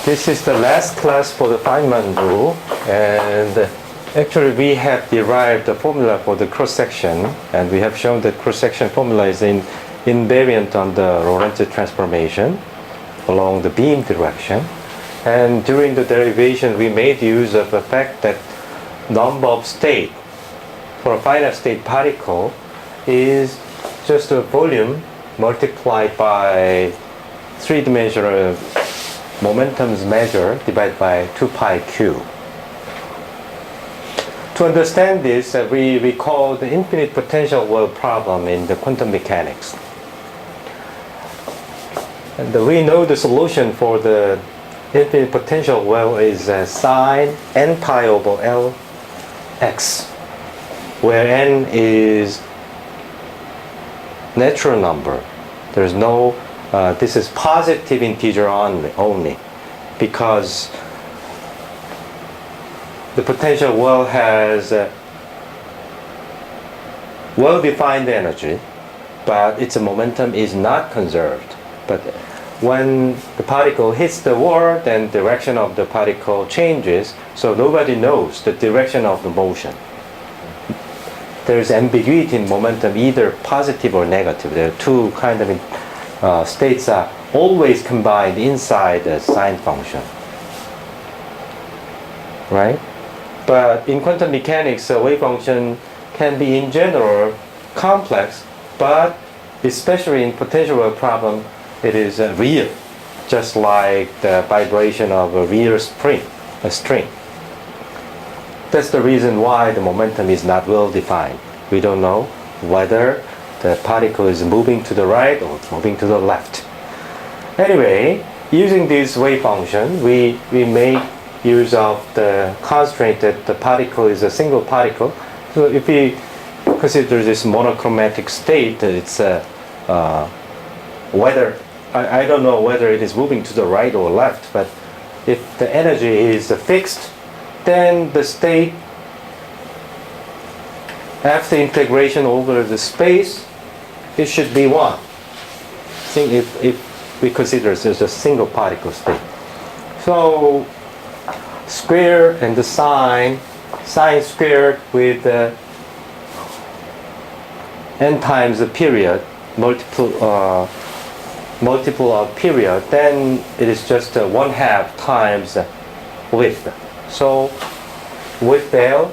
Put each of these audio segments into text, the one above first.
This is the last class for the Feynman rule, and actually we have derived the formula for the cross-section, and we have shown that cross-section formula is invariant on the Lorentz transformation along the beam direction. And during the derivation we made use of the fact that number of state for a finite state particle is just a volume multiplied by three-dimensional momentum's measure divided by 2 pi q. To understand this, we recall the infinite potential well problem in the quantum mechanics. And we know the solution for the infinite potential well is sine n pi over L x, where n is natural number. There's no this is positive integer only, because the potential well has well-defined energy, but its momentum is not conserved. But when the particle hits the wall, then direction of the particle changes, so nobody knows the direction of the motion. There's ambiguity in momentum, either positive or negative. There are two kind of states are always combined inside the sine function, right? But in quantum mechanics, a wave function can be in general complex, but especially in potential wave problem, it is real, just like the vibration of a real string. That's the reason why the momentum is not well defined. We don't know whether the particle is moving to the right or moving to the left. Anyway, using this wave function, we make use of the constraint that the particle is a single particle. So if we consider this monochromatic state, it's whether I don't know whether it is moving to the right or left, but if the energy is fixed, then the state after integration over the space, it should be 1. Think if we consider this as a single particle state. So square and the sine squared with n times the period, multiple of period, then it is just 1/2 times width. So with L,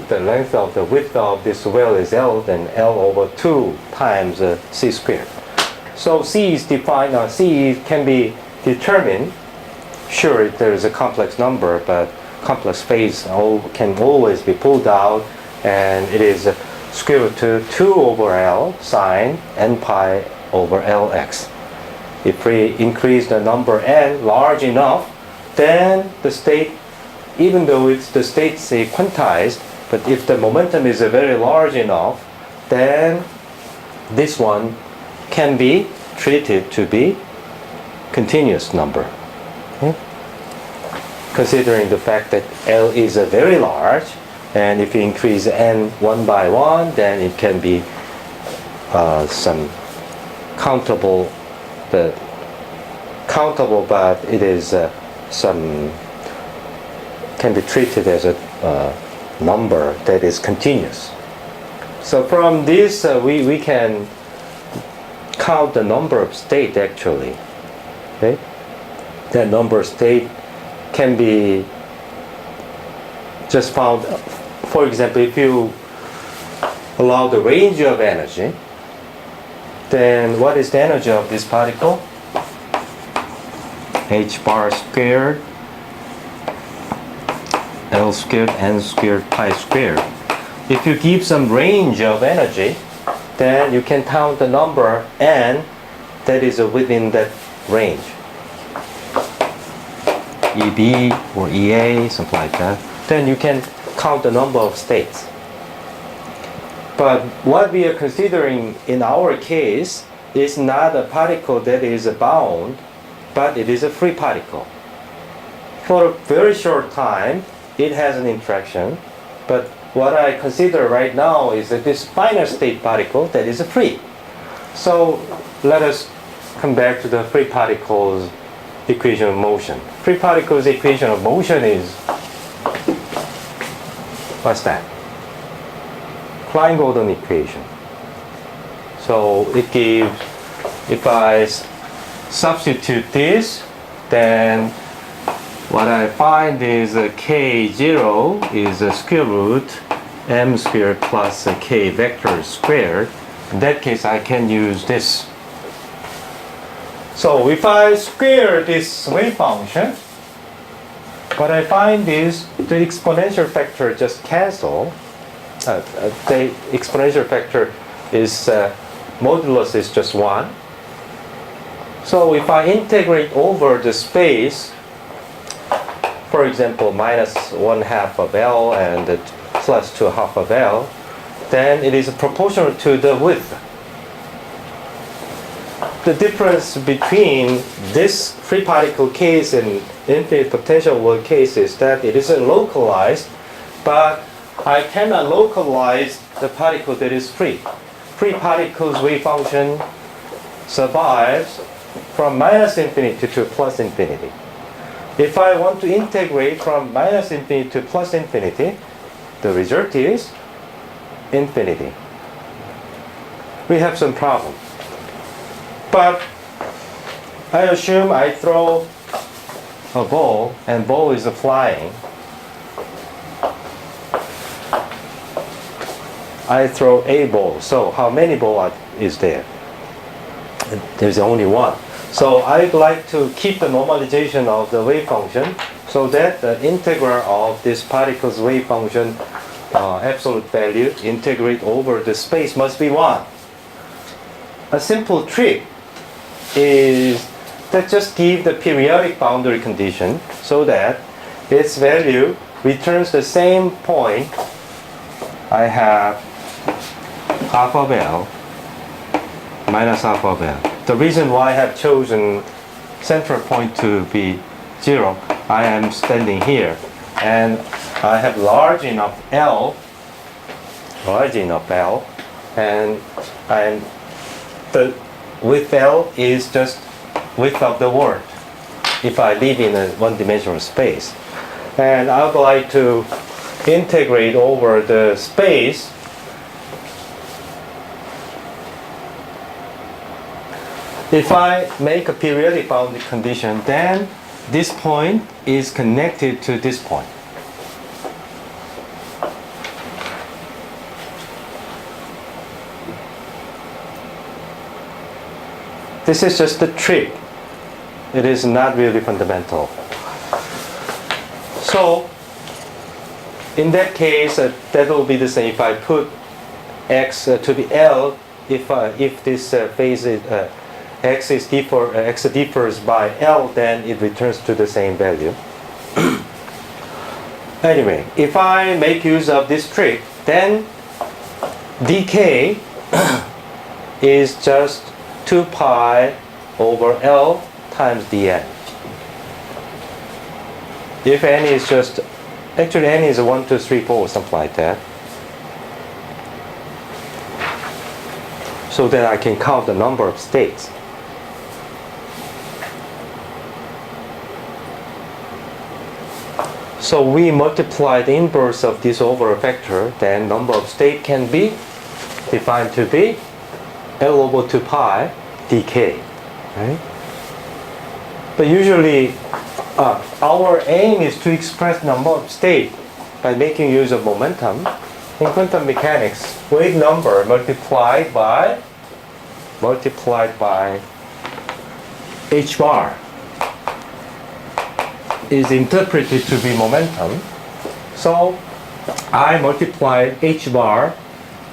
the length of the width of this well is L, then L over 2 times c squared. So C is defined, C can be determined. Sure, there is a complex number, but complex phase can always be pulled out, and it is square root to 2 over L sine n pi over Lx. If we increase the number n large enough, then the state, even though the states is quantized, but if the momentum is very large enough, then this one can be treated to be continuous number. Okay? Considering the fact that L is very large, and if you increase n one by one, then it can be some countable, but it is some can be treated as a number that is continuous. So from this we can count the number of state actually. Okay? That number of state can be just found, for example, if you allow the range of energy, then what is the energy of this particle? H bar squared L squared n squared pi squared. If you give some range of energy, then you can count the number n that is within that range. EB or EA, something like that. Then you can count the number of states. But what we are considering in our case is not a particle that is bound, but it is a free particle. For a very short time, it has an interaction, but what I consider right now is that this finite state particle that is free. So let us come back to the free particles equation of motion. Free particles equation of motion is, what's that? Klein-Gordon equation. So it gives, if I substitute this, then what I find is k0 is a square root m squared plus k vector squared. In that case, I can use this. So if I square this wave function, what I find is the exponential factor just cancel. The exponential factor is modulus is just 1. So if I integrate over the space, for example, minus 1/2 of L and plus 2/2 of L, then it is proportional to the width. The difference between this free particle case and infinite potential world case is that it is localized, but I cannot localize the particle that is free. Free particles wave function survives from minus infinity to plus infinity. If I want to integrate from minus infinity to plus infinity, the result is infinity. We have some problem. But I assume I throw a ball and ball is flying. I throw a ball. So how many balls is there? There's only one. So I'd like to keep the normalization of the wave function so that the integral of this particle's wave function absolute value integrate over the space must be 1. A simple trick is that just give the periodic boundary condition so that its value returns the same point. I have half of L minus half of L. The reason why I have chosen central point to be 0, I am standing here and I have large enough L, and the width L is just width of the world if I live in a one-dimensional space. And I would like to integrate over the space. If I make a periodic boundary condition, then this point is connected to this point. This is just a trick. It is not really fundamental. So, in that case, that will be the same. If I put x to be L, if this phase is x differs by L, then it returns to the same value. Anyway, if I make use of this trick, then dk is just 2 pi over L times dn. If n is just, actually n is 1, 2, 3, 4, something like that. So then I can count the number of states. So we multiply the inverse of this over a factor, then number of states can be defined to be L over 2 pi dk. Right? But usually our aim is to express number of states by making use of momentum. In quantum mechanics, wave number multiplied by h bar is interpreted to be momentum. So I multiply h bar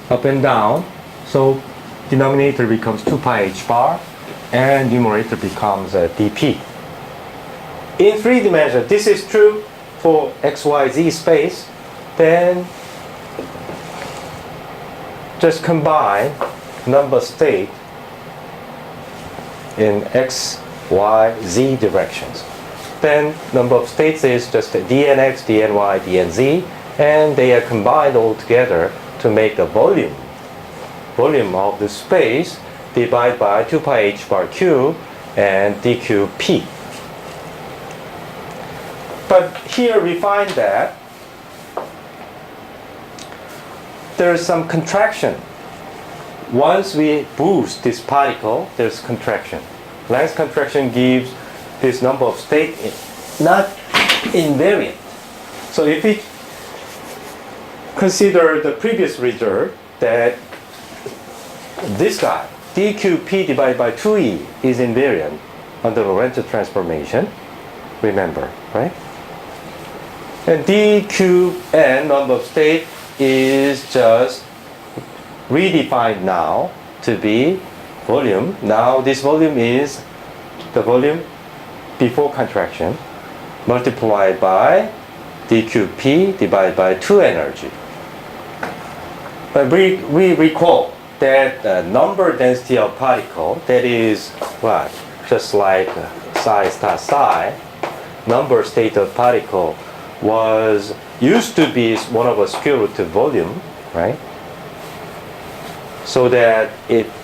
up and down. So denominator becomes 2 pi h bar and numerator becomes dp. In 3 dimensions, this is true for xyz space. Then just combine number state in x, y, z directions. Then number of states is just dnx, dny, dnz, and they are combined all together to make the volume of the space divided by 2 pi h bar q and dqp. But here we find that there's some contraction. Once we boost this particle, there's contraction. Length contraction gives this number of states not invariant. So if we consider the previous result that this guy, dqp divided by 2e, is invariant under Lorentz transformation, remember, right? And dqn, number of state, is just redefined now to be volume. Now this volume is the volume before contraction multiplied by dqp divided by 2 energy. But we recall that the number density of particle, that is what? Just like psi star psi, number state of particle used to be 1 over square root of volume, right? So that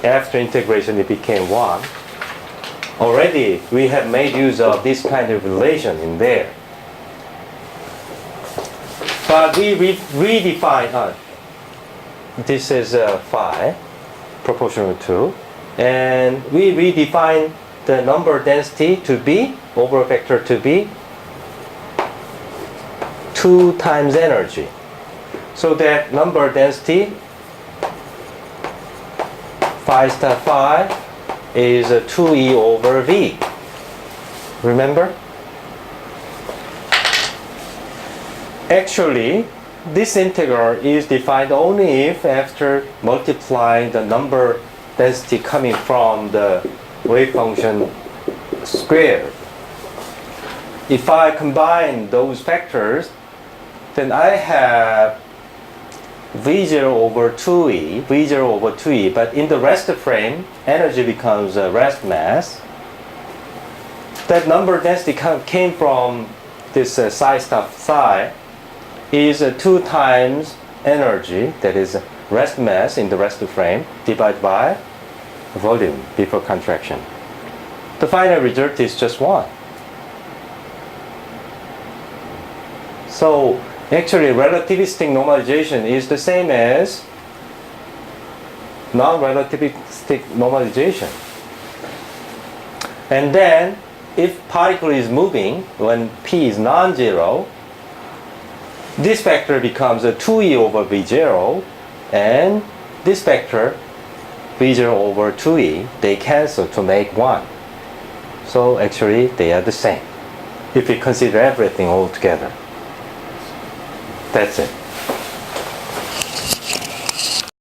after integration it became 1. Already we have made use of this kind of relation in there. But we redefine, this is phi, proportional to, and we redefine the number density to be, over vector to be 2 times energy. So that number density phi star phi is 2e over v. Remember? Actually, this integral is defined only if after multiplying the number density coming from the wave function squared. If I combine those factors, then I have V0 over 2e, V0 over 2e, but in the rest frame, energy becomes a rest mass. That number density came from this psi star psi is 2 times energy, that is rest mass in the rest frame, divided by volume before contraction. The final result is just 1. So actually relativistic normalization is the same as non-relativistic normalization. And then if particle is moving when p is non-zero, this factor becomes a 2e over v0, and this factor v0 over 2e, they cancel to make 1. So actually they are the same if we consider everything all together. That's it.